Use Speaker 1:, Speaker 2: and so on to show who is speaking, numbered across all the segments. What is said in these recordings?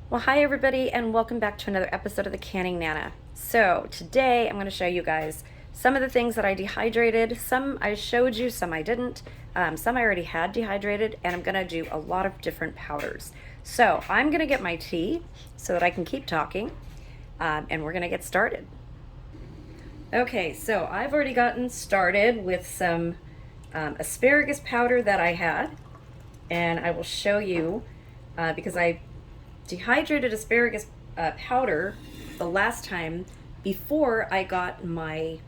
Speaker 1: Well, hi everybody, and welcome back to another episode of the Canning Nana. So today I'm going to show you guys some of the things that I dehydrated. Some I showed you, some I didn't. Some I already had dehydrated, and I'm going to do a lot of different powders. So I'm going to get my tea so that I can keep talking, and we're going to get started. Okay, so I've already gotten started with some asparagus powder that I had, and I will show you because I dehydrated asparagus powder the last time before I got my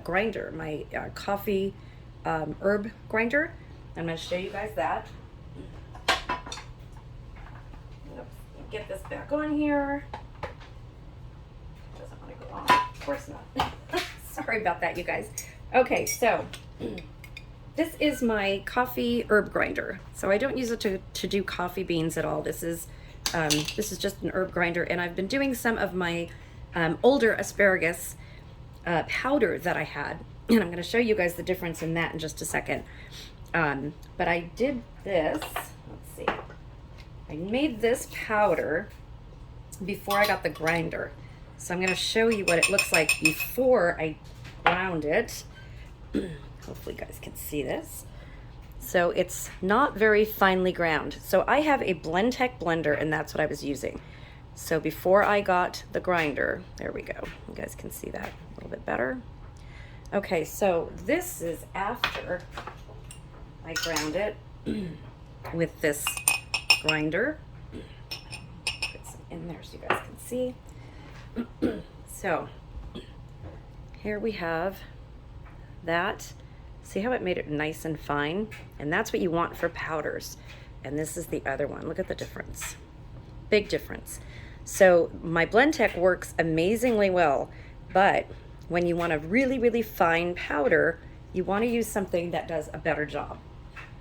Speaker 1: grinder, my coffee herb grinder. I'm going to show you guys that. Get this back on here. Doesn't want to go on. Of course not. Sorry about that, you guys. Okay, so this is my coffee herb grinder. So I don't use it to do coffee beans at all. This is just an herb grinder, and I've been doing some of my older asparagus powder that I had, and I'm going to show you guys the difference in that in just a second. But I did this, let's see, I made this powder before I got the grinder. So I'm going to show you what it looks like before I ground it. Hopefully you guys can see this. So it's not very finely ground. So I have a Blendtec blender, and that's what I was using. So before I got the grinder, there we go. You guys can see that a little bit better. Okay, so this is after I ground it with this grinder. Put some in there so you guys can see. So here we have that. See how it made it nice and fine? And that's what you want for powders. And this is the other one. Look at the difference. Big difference. So my Blendtec works amazingly well, but when you want a really, really fine powder, you want to use something that does a better job.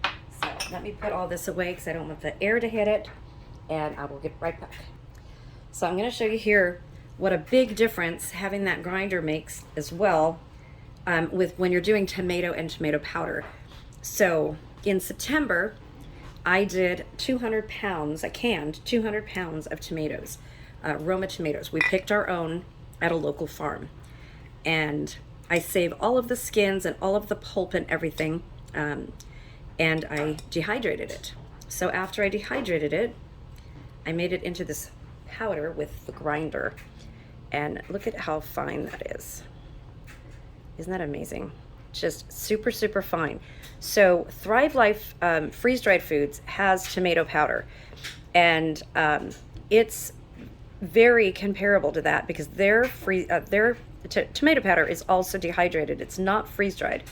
Speaker 1: So let me put all this away because I don't want the air to hit it, and I will get right back. So I'm going to show you here what a big difference having that grinder makes as well. With when you're doing tomato and tomato powder. So in September, I did 200 pounds, I canned 200 pounds of tomatoes, Roma tomatoes. We picked our own at a local farm. And I save all of the skins and all of the pulp and everything, and I dehydrated it. So after I dehydrated it, I made it into this powder with the grinder. And look at how fine that is. Isn't that amazing? Just super, super fine. So Thrive Life freeze-dried foods has tomato powder, and it's very comparable to that because their tomato powder is also dehydrated. It's not freeze-dried,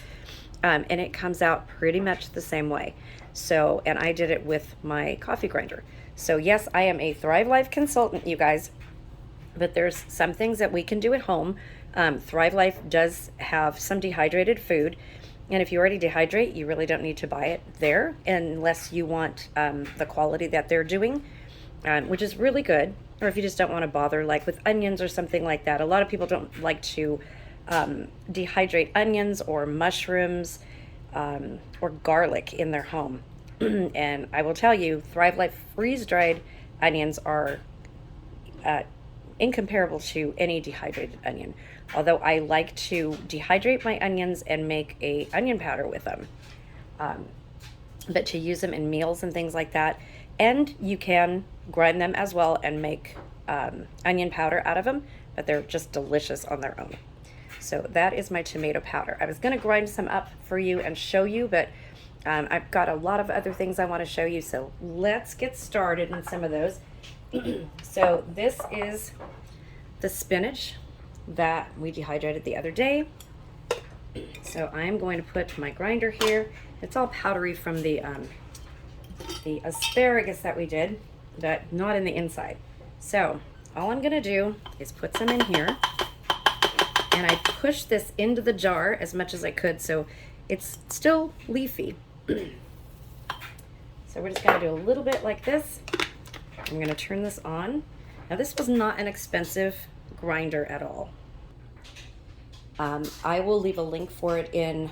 Speaker 1: and it comes out pretty much the same way. So, and I did it with my coffee grinder. So yes, I am a Thrive Life consultant, you guys, but there's some things that we can do at home. Thrive Life does have some dehydrated food, and if you already dehydrate, you really don't need to buy it there unless you want the quality that they're doing, which is really good. Or if you just don't want to bother, like with onions or something like that. A lot of people don't like to dehydrate onions or mushrooms or garlic in their home. And I will tell you, Thrive Life freeze-dried onions are incomparable to any dehydrated onion. Although I like to dehydrate my onions and make a onion powder with them. But to use them in meals and things like that. And you can grind them as well and make onion powder out of them, but they're just delicious on their own. So that is my tomato powder. I was going to grind some up for you and show you, but I've got a lot of other things I want to show you. So let's get started on some of those. So this is the spinach that we dehydrated the other day. So I'm going to put my grinder here. It's all powdery from the asparagus that we did, but not in the inside. So all I'm going to do is put some in here, and I pushed this into the jar as much as I could so it's still leafy. So we're just going to do a little bit like this. I'm going to turn this on. Now this was not an expensive grinder at all. I will leave a link for it in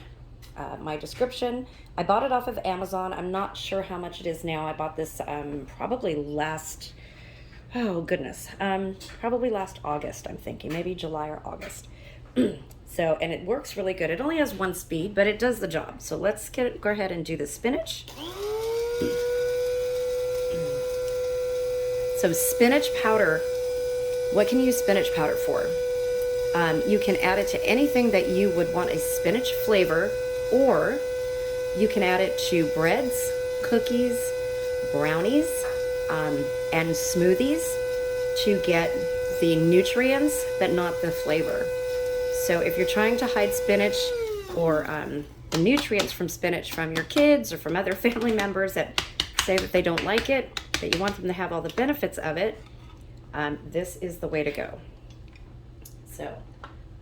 Speaker 1: my description. I bought it off of Amazon. I'm not sure how much it is now. I bought this probably last Oh goodness, probably last August, I'm thinking, maybe July or August. So, and it works really good. It only has one speed, but it does the job. So let's go ahead and do the spinach. So spinach powder, what can you use spinach powder for? You can add it to anything that you would want a spinach flavor, or you can add it to breads, cookies, brownies, and smoothies to get the nutrients but not the flavor. So if you're trying to hide spinach or the nutrients from spinach from your kids or from other family members that say that they don't like it, that you want them to have all the benefits of it, this is the way to go. So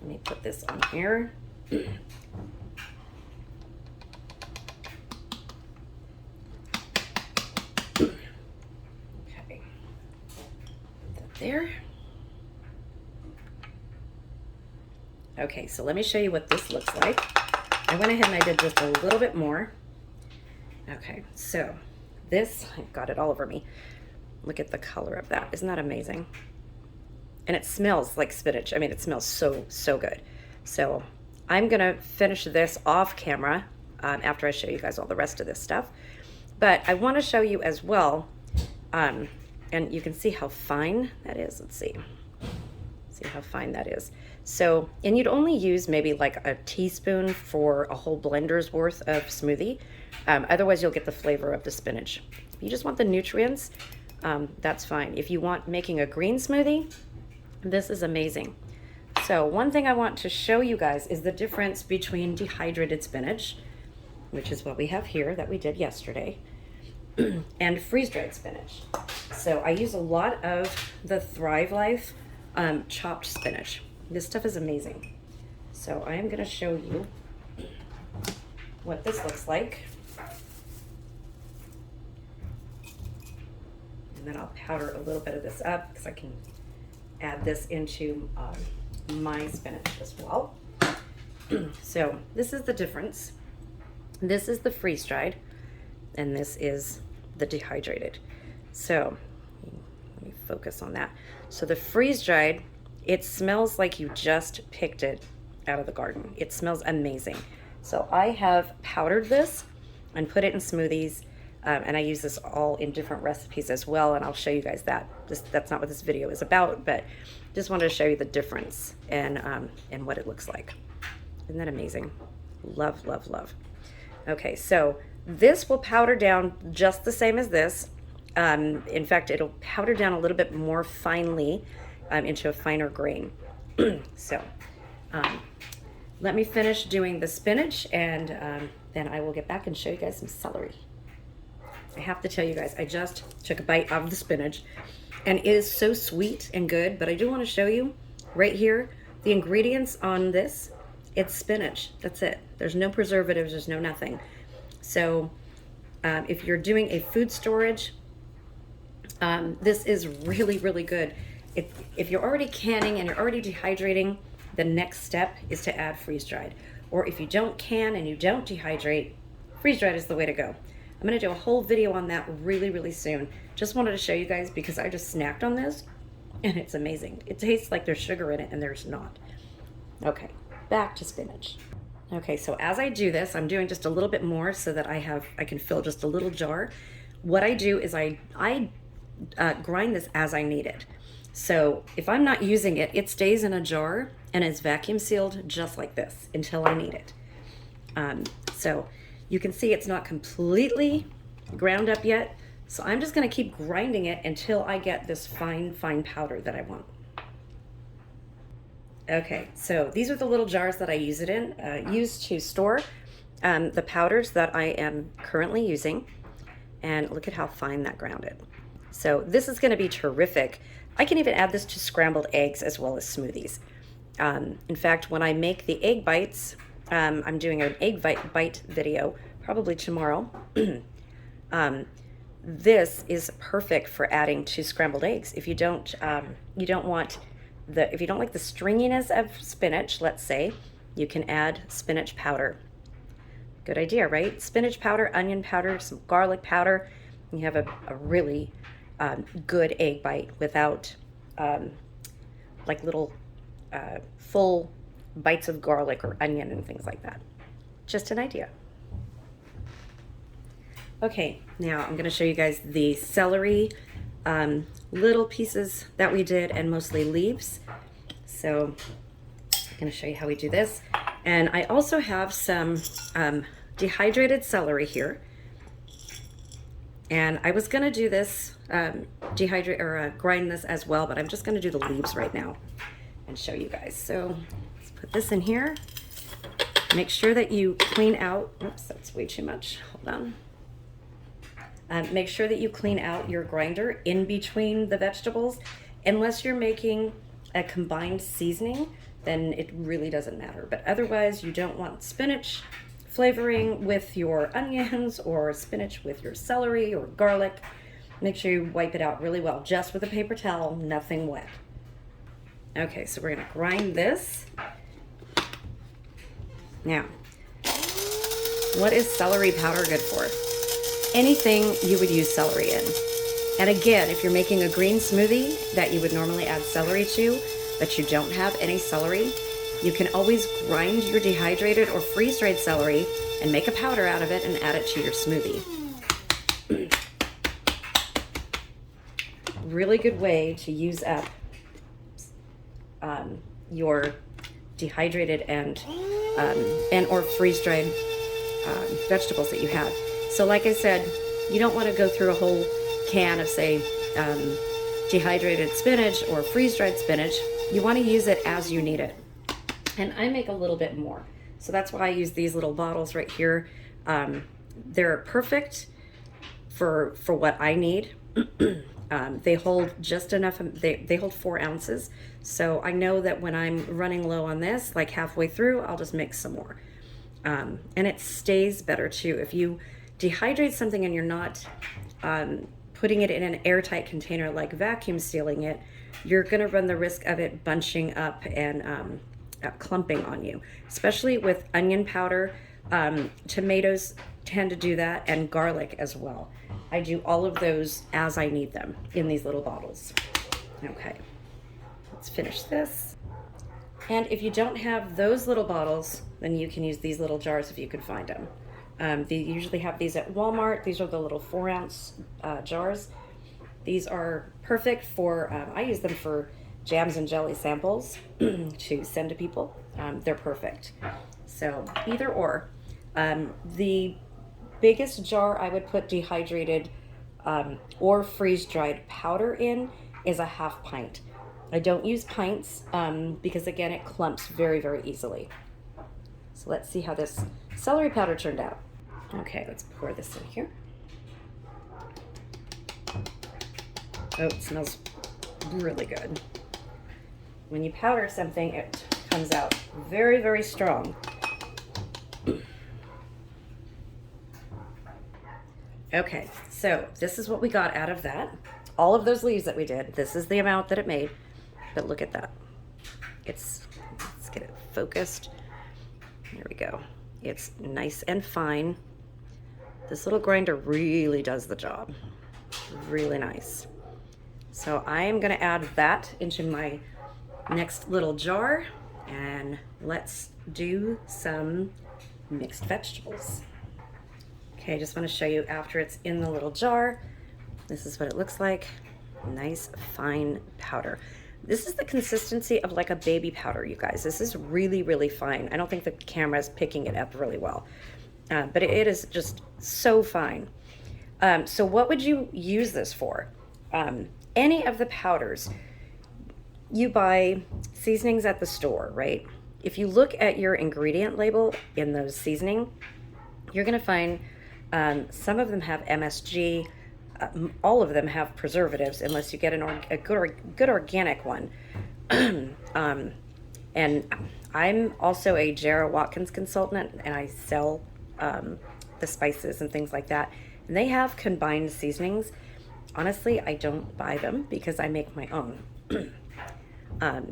Speaker 1: let me put this on here. Okay. Put that there. Okay, so let me show you what this looks like. I went ahead and I did just a little bit more. Okay, so this, I've got it all over me. Look at the color of that. Isn't that amazing? And it smells like spinach. I mean, it smells so, so good. So I'm gonna finish this off camera after I show you guys all the rest of this stuff. But I wanna show you as well, and you can see how fine that is. Let's see. See how fine that is. So, and you'd only use maybe like a teaspoon for a whole blender's worth of smoothie. Otherwise you'll get the flavor of the spinach. If you just want the nutrients, that's fine. If you want making a green smoothie, this is amazing. So one thing I want to show you guys is the difference between dehydrated spinach, which is what we have here that we did yesterday, and freeze-dried spinach. So I use a lot of the Thrive Life chopped spinach. This stuff is amazing. So I am gonna show you what this looks like. And then I'll powder a little bit of this up because I can add this into my spinach as well. So this is the difference. This is the freeze-dried, and this is the dehydrated. So let me focus on that. So the freeze-dried, it smells like you just picked it out of the garden. It smells amazing. So I have powdered this and put it in smoothies, and I use this all in different recipes as well, and I'll show you guys that. That's not what this video is about, but just wanted to show you the difference and what it looks like. Isn't that amazing? Love, love, love. Okay, so this will powder down just the same as this. In fact, it'll powder down a little bit more finely into a finer grain. So let me finish doing the spinach, and then I will get back and show you guys some celery. I have to tell you guys, I just took a bite out of the spinach, and it is so sweet and good, but I do want to show you right here, the ingredients on this, it's spinach. That's it. There's no preservatives, there's no nothing. So if you're doing a food storage, this is really, really good. If you're already canning and you're already dehydrating, the next step is to add freeze-dried. Or if you don't can and you don't dehydrate, freeze-dried is the way to go. I'm gonna do a whole video on that really, really soon. Just wanted to show you guys because I just snacked on this and it's amazing. It tastes like there's sugar in it and there's not. Okay, back to spinach. Okay, so as I do this, I'm doing just a little bit more so that I can fill just a little jar. What I do is I grind this as I need it. So if I'm not using it, it stays in a jar and is vacuum sealed just like this until I need it. So you can see it's not completely ground up yet. So I'm just gonna keep grinding it until I get this fine, fine powder that I want. Okay, so these are the little jars that I use it in, used to store the powders that I am currently using. And look at how fine that grounded. So this is gonna be terrific. I can even add this to scrambled eggs as well as smoothies. In fact, when I make the egg bites, I'm doing an egg bite video probably tomorrow. This is perfect for adding to scrambled eggs. If you don't like the stringiness of spinach, let's say, you can add spinach powder. Good idea, right? Spinach powder, onion powder, some garlic powder. You have a really good egg bite without like little full bites of garlic or onion and things like that. Just an idea. Okay, now I'm going to show you guys the celery little pieces that we did, and mostly leaves. So I'm going to show you how we do this. And I also have some dehydrated celery here. And I was going to do this, dehydrate or grind this as well, but I'm just going to do the leaves right now and show you guys. So let's put this in here. Make sure that you clean out, oops, that's way too much, hold on. Make sure that you clean out your grinder in between the vegetables. Unless you're making a combined seasoning, then it really doesn't matter. But otherwise, you don't want spinach flavoring with your onions or spinach with your celery or garlic. Make sure you wipe it out really well, just with a paper towel, nothing wet. Okay, so we're gonna grind this. Now, what is celery powder good for? Anything you would use celery in. And again, if you're making a green smoothie that you would normally add celery to, but you don't have any celery, you can always grind your dehydrated or freeze-dried celery and make a powder out of it and add it to your smoothie. Really good way to use up your dehydrated and or freeze-dried vegetables that you have. So like I said, you don't want to go through a whole can of, say, dehydrated spinach or freeze-dried spinach. You want to use it as you need it. And I make a little bit more. So that's why I use these little bottles right here. They're perfect for what I need. They hold just enough, they hold 4 ounces. So I know that when I'm running low on this, like halfway through, I'll just mix some more. And it stays better too. If you dehydrate something and you're not putting it in an airtight container, like vacuum sealing it, you're gonna run the risk of it bunching up and clumping on you, especially with onion powder. Tomatoes tend to do that, and garlic as well. I do all of those as I need them in these little bottles. Okay, let's finish this. And if you don't have those little bottles, then you can use these little jars if you can find them. They usually have these at Walmart. These are the little 4-ounce jars. These are perfect for, I use them for jams and jelly samples to send to people. They're perfect. So either or. The biggest jar I would put dehydrated or freeze-dried powder in is a 1/2 pint. I don't use pints because again, it clumps very, very easily. So let's see how this celery powder turned out. Okay, let's pour this in here. Oh, it smells really good. When you powder something, it comes out very, very strong. Okay, so this is what we got out of that. All of those leaves that we did, this is the amount that it made. But look at that. Let's get it focused. There we go. It's nice and fine. This little grinder really does the job. Really nice. So I am gonna add that into my next little jar, and let's do some mixed vegetables. Okay, I just want to show you after it's in the little jar. This is what it looks like. Nice fine powder. This is the consistency of like a baby powder, you guys. This is really, really fine. I don't think the camera is picking it up really well, but it is just so fine. So what would you use this for? Any of the powders. You buy seasonings at the store, right? If you look at your ingredient label in those seasoning, you're gonna find some of them have MSG, all of them have preservatives, unless you get a good organic one. And I'm also a Jarrah Watkins consultant, and I sell the spices and things like that. And they have combined seasonings. Honestly, I don't buy them because I make my own.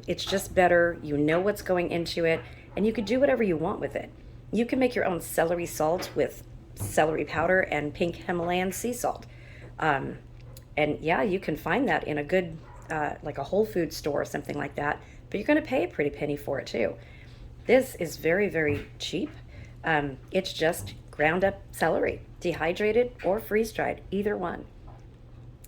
Speaker 1: It's just better. You know what's going into it, and you can do whatever you want with it. You can make your own celery salt with celery powder and pink Himalayan sea salt. And yeah, you can find that in a good, like a Whole Foods store or something like that, but you're going to pay a pretty penny for it too. This is very, very cheap. It's just ground up celery, dehydrated or freeze-dried, either one.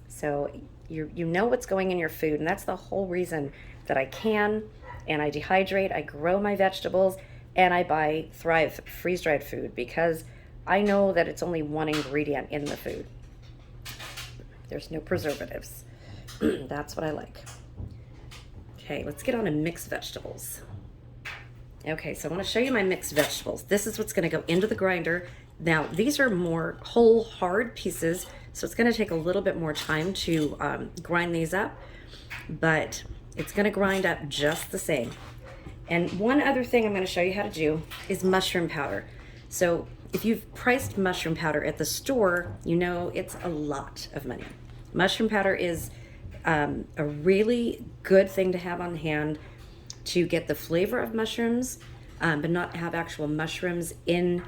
Speaker 1: So you know what's going in your food, and that's the whole reason that I can and I dehydrate, I grow my vegetables, and I buy Thrive freeze-dried food because I know that it's only one ingredient in the food. There's no preservatives. That's what I like. Okay, let's get on to mixed vegetables. Okay, so I want to show you my mixed vegetables. This is what's going to go into the grinder. Now, these are more whole, hard pieces, so it's going to take a little bit more time to grind these up, but it's going to grind up just the same. And one other thing I'm going to show you how to do is mushroom powder. So if you've priced mushroom powder at the store, you know it's a lot of money. Mushroom powder is a really good thing to have on hand to get the flavor of mushrooms, but not have actual mushrooms in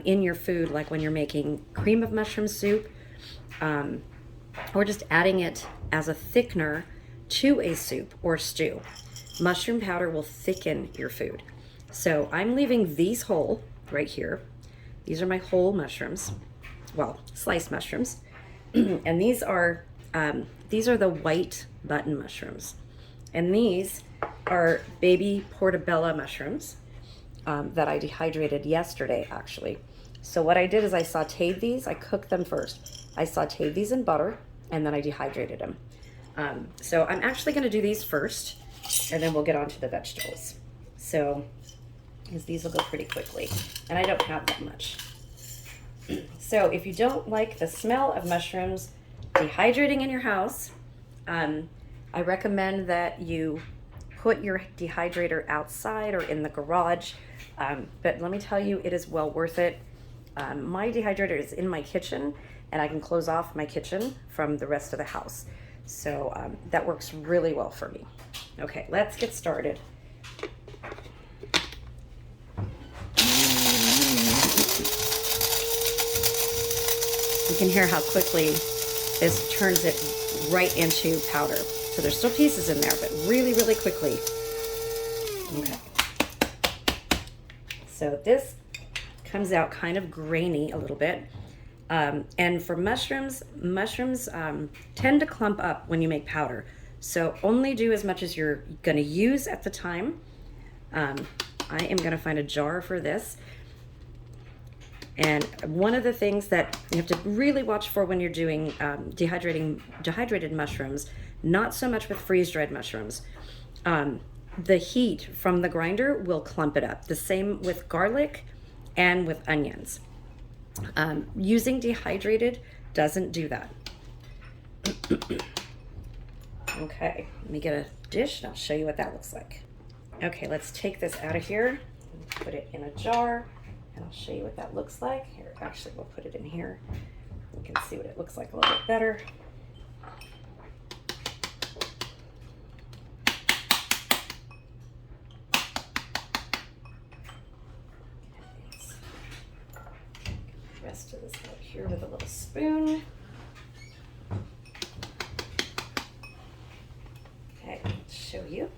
Speaker 1: your food, like when you're making cream of mushroom soup, or just adding it as a thickener to a soup or stew. Mushroom powder will thicken your food. So I'm leaving these whole right here. These are my whole mushrooms, well, sliced mushrooms, and these are the white button mushrooms, and these are baby portobello mushrooms that I dehydrated yesterday, actually. So what I did is I sauteed these. I cooked them first. I sauteed these in butter, and then I dehydrated them. So I'm actually going to do these first, and then we'll get on to the vegetables. So, because these will go pretty quickly, and I don't have that much. So if you don't like the smell of mushrooms dehydrating in your house, I recommend that you put your dehydrator outside or in the garage, but let me tell you, it is well worth it. My dehydrator is in my kitchen, and I can close off my kitchen from the rest of the house. So that works really well for me. Okay, let's get started. You can hear how quickly this turns it right into powder. So there's still pieces in there, but really, really quickly. Okay. So this comes out kind of grainy a little bit. And for mushrooms tend to clump up when you make powder. So only do as much as you're going to use at the time. I am going to find a jar for this. And one of the things that you have to really watch for when you're doing dehydrated mushrooms, not so much with freeze-dried mushrooms, the heat from the grinder will clump it up. The same with garlic and with onions. Using dehydrated doesn't do that. Okay, let me get a dish and I'll show you what that looks like. Okay, let's take this out of here and put it in a jar, and I'll show you what that looks like. Here, actually, we'll put it in here. You can see what it looks like a little bit better. Rest of this out here with a little spoon. Okay, let's show you.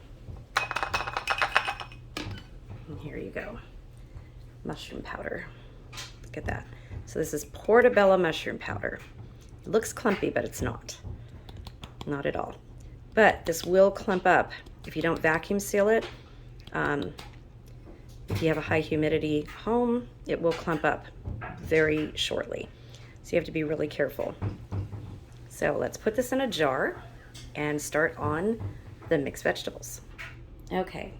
Speaker 1: And here you go. Mushroom powder. Look at that. So this is portobello mushroom powder. It looks clumpy, but it's not. Not at all. But this will clump up if you don't vacuum seal it. If you have a high humidity home, it will clump up very shortly. So you have to be really careful. So let's put this in a jar and start on the mixed vegetables. Okay,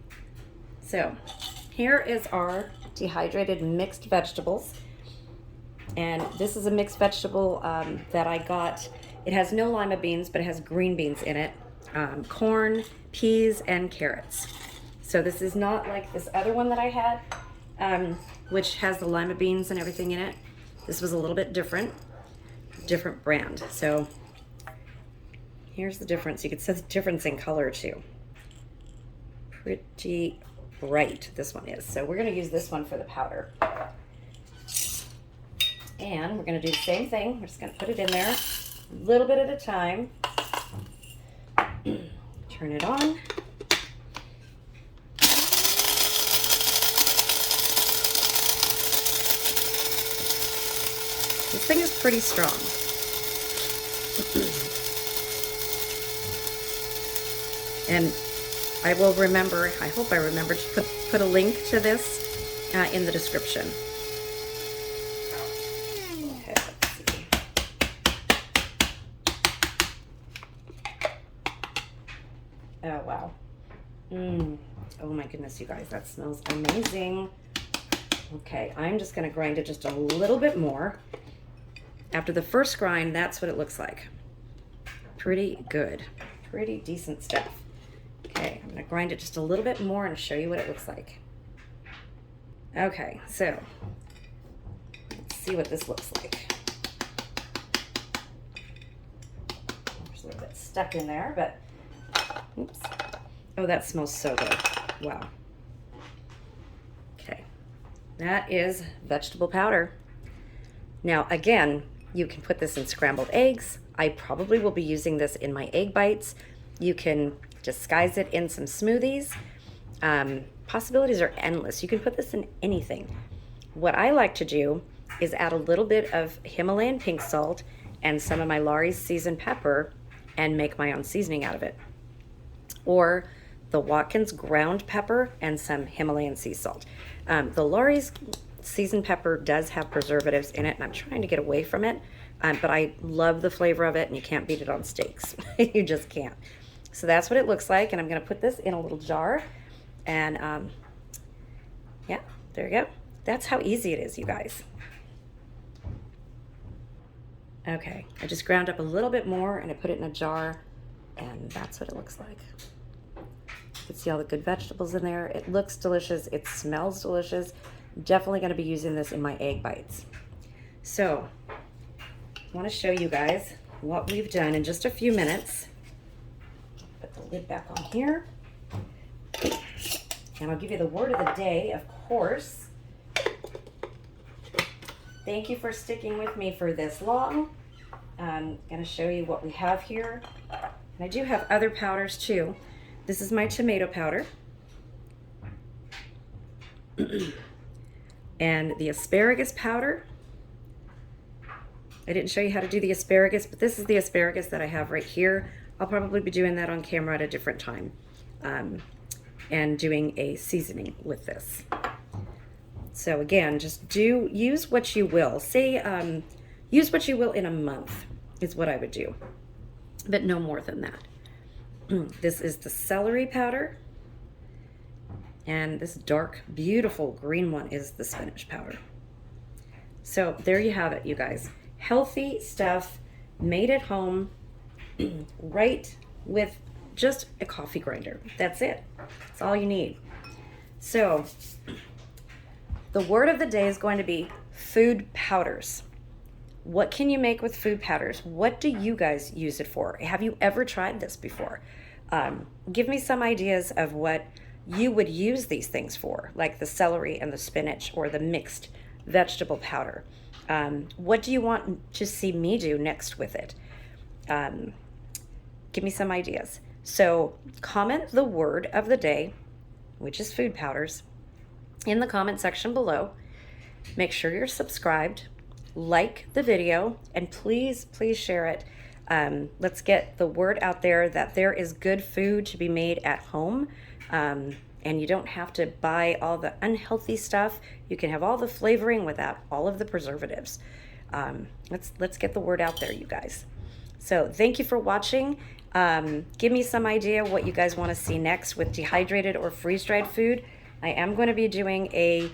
Speaker 1: so here is our dehydrated mixed vegetables. And this is a mixed vegetable that I got. It has no lima beans, but it has green beans in it, corn, peas, and carrots. So this is not like this other one that I had, which has the lima beans and everything in it. This was a little bit different brand. So here's the difference. You can see the difference in color too. Pretty bright this one is. So we're going to use this one for the powder. And we're going to do the same thing. We're just going to put it in there. a little bit at a time. Turn it on. This thing is pretty strong. And I will remember, I hope I remember to put a link to this in the description. Okay, let's see. Oh, wow. Oh my goodness, you guys, that smells amazing. Okay, I'm just gonna grind it just a little bit more. After the first grind, that's what it looks like. Pretty good, pretty decent stuff. Okay, I'm gonna grind it just a little bit more and show you what it looks like. Okay, so let's see what this looks like. There's a little bit stuck in there, but oops. Oh, that smells so good. Wow. Okay, that is vegetable powder. Now, again, you can put this in scrambled eggs. I probably will be using this in my egg bites. You can disguise it in some smoothies. Possibilities are endless. You can put this in anything. What I like to do is add a little bit of Himalayan pink salt and some of my Lawry's seasoned pepper and make my own seasoning out of it. Or the Watkins ground pepper and some Himalayan sea salt. The Lawry's seasoned pepper does have preservatives in it, and I'm trying to get away from it, but I love the flavor of it, and you can't beat it on steaks. You just can't. So that's what it looks like, and I'm going to put this in a little jar, and yeah, there you go. That's how easy it is, you guys. Okay, I just ground up a little bit more, and I put it in a jar, and that's what it looks like. You can see all the good vegetables in there. It looks delicious. It smells delicious. I'm definitely going to be using this in my egg bites. So I want to show you guys what we've done in just a few minutes. Put the lid back on here. And I'll give you the word of the day, of course. Thank you for sticking with me for this long. I'm going to show you what we have here. And I do have other powders too. This is my tomato powder. And the asparagus powder. I didn't show you how to do the asparagus, but this is the asparagus that I have right here. I'll probably be doing that on camera at a different time. And doing a seasoning with this. So again, just use what you will. Say, use what you will in a month is what I would do, but no more than that. This is the celery powder, and this dark, beautiful green one is the spinach powder. So there you have it, you guys. Healthy stuff made at home, right with just a coffee grinder. That's it. That's all you need. So the word of the day is going to be food powders. What can you make with food powders? What do you guys use it for? Have you ever tried this before? Give me some ideas of what you would use these things for, like the celery and the spinach or the mixed vegetable powder. What do you want to see me do next with it? Give me some ideas. So comment the word of the day, which is food powders, in the comment section below. Make sure you're subscribed, like the video, and please share it. Let's get the word out there that there is good food to be made at home, and you don't have to buy all the unhealthy stuff. You can have all the flavoring without all of the preservatives. Let's get the word out there, you guys. So thank you for watching. Give me some idea what you guys want to see next with dehydrated or freeze-dried food. I am going to be doing a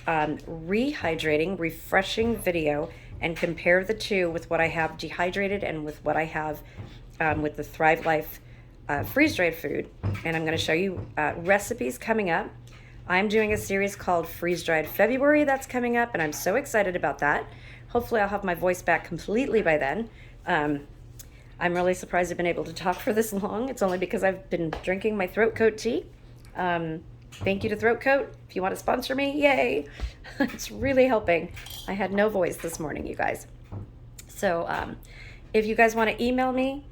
Speaker 1: rehydrating, refreshing video and compare the two with what I have dehydrated and with what I have with the Thrive Life freeze-dried food. And I'm going to show you recipes coming up. I'm doing a series called Freeze-Dried February that's coming up, and I'm so excited about that. Hopefully I'll have my voice back completely by then. I'm really surprised I've been able to talk for this long. It's only because I've been drinking my throat coat tea. Thank you to Throat Coat. If you want to sponsor me, yay. It's really helping. I had no voice this morning, you guys. So If you guys want to email me,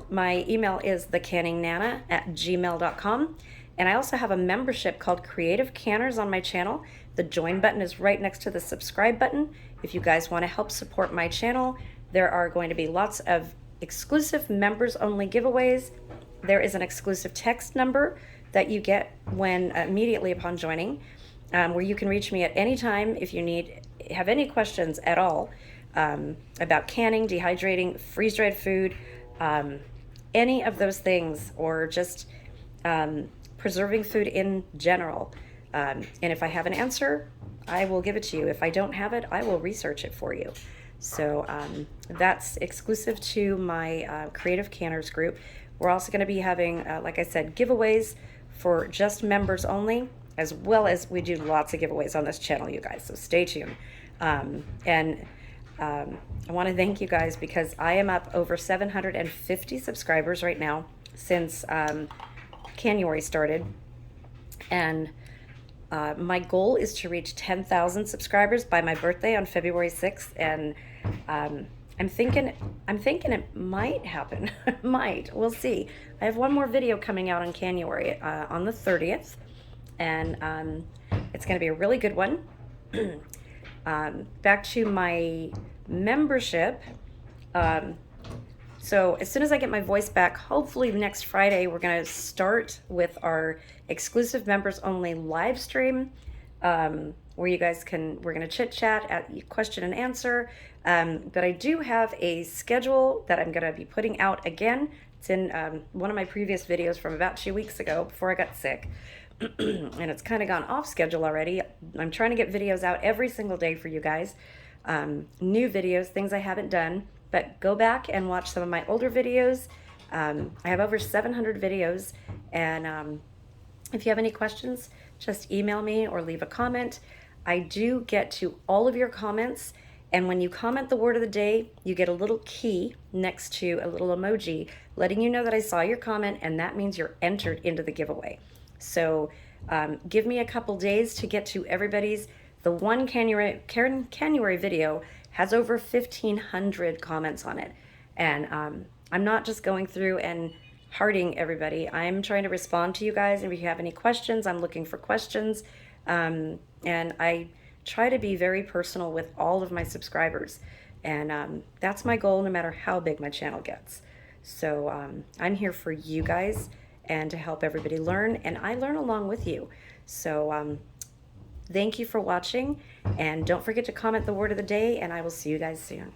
Speaker 1: my email is thecanningnana@gmail.com. And I also have a membership called Creative Canners on my channel. The join button is right next to the subscribe button. If you guys want to help support my channel, there are going to be lots of exclusive members only giveaways. There is an exclusive text number that you get when immediately upon joining, where you can reach me at any time if you have any questions at all about canning, dehydrating, freeze-dried food, any of those things, or just preserving food in general. And if I have an answer, I will give it to you. If I don't have it, I will research it for you. So that's exclusive to my Creative Canners group. We're also going to be having, like I said, giveaways for just members only, as well as we do lots of giveaways on this channel, you guys. So stay tuned. I want to thank you guys because I am up over 750 subscribers right now since January started, and my goal is to reach 10,000 subscribers by my birthday on February 6th, and I'm thinking it might happen. Might. We'll see. I have one more video coming out on January on the 30th, and it's going to be a really good one. Back to my membership. So as soon as I get my voice back, hopefully next Friday, we're going to start with our exclusive members only live stream, where you guys we're going to chit chat at question and answer. But I do have a schedule that I'm going to be putting out again. It's in one of my previous videos from about 2 weeks ago before I got sick. And it's kind of gone off schedule already. I'm trying to get videos out every single day for you guys. New videos, things I haven't done. But go back and watch some of my older videos. I have over 700 videos, and if you have any questions, just email me or leave a comment. I do get to all of your comments, and when you comment the word of the day, you get a little key next to a little emoji letting you know that I saw your comment, and that means you're entered into the giveaway. So give me a couple days to get to everybody's. The one January video has over 1,500 comments on it. And I'm not just going through and hearting everybody. I'm trying to respond to you guys. And if you have any questions, I'm looking for questions. And I try to be very personal with all of my subscribers. And that's my goal, no matter how big my channel gets. So I'm here for you guys and to help everybody learn. And I learn along with you. So thank you for watching, and don't forget to comment the word of the day, and I will see you guys soon.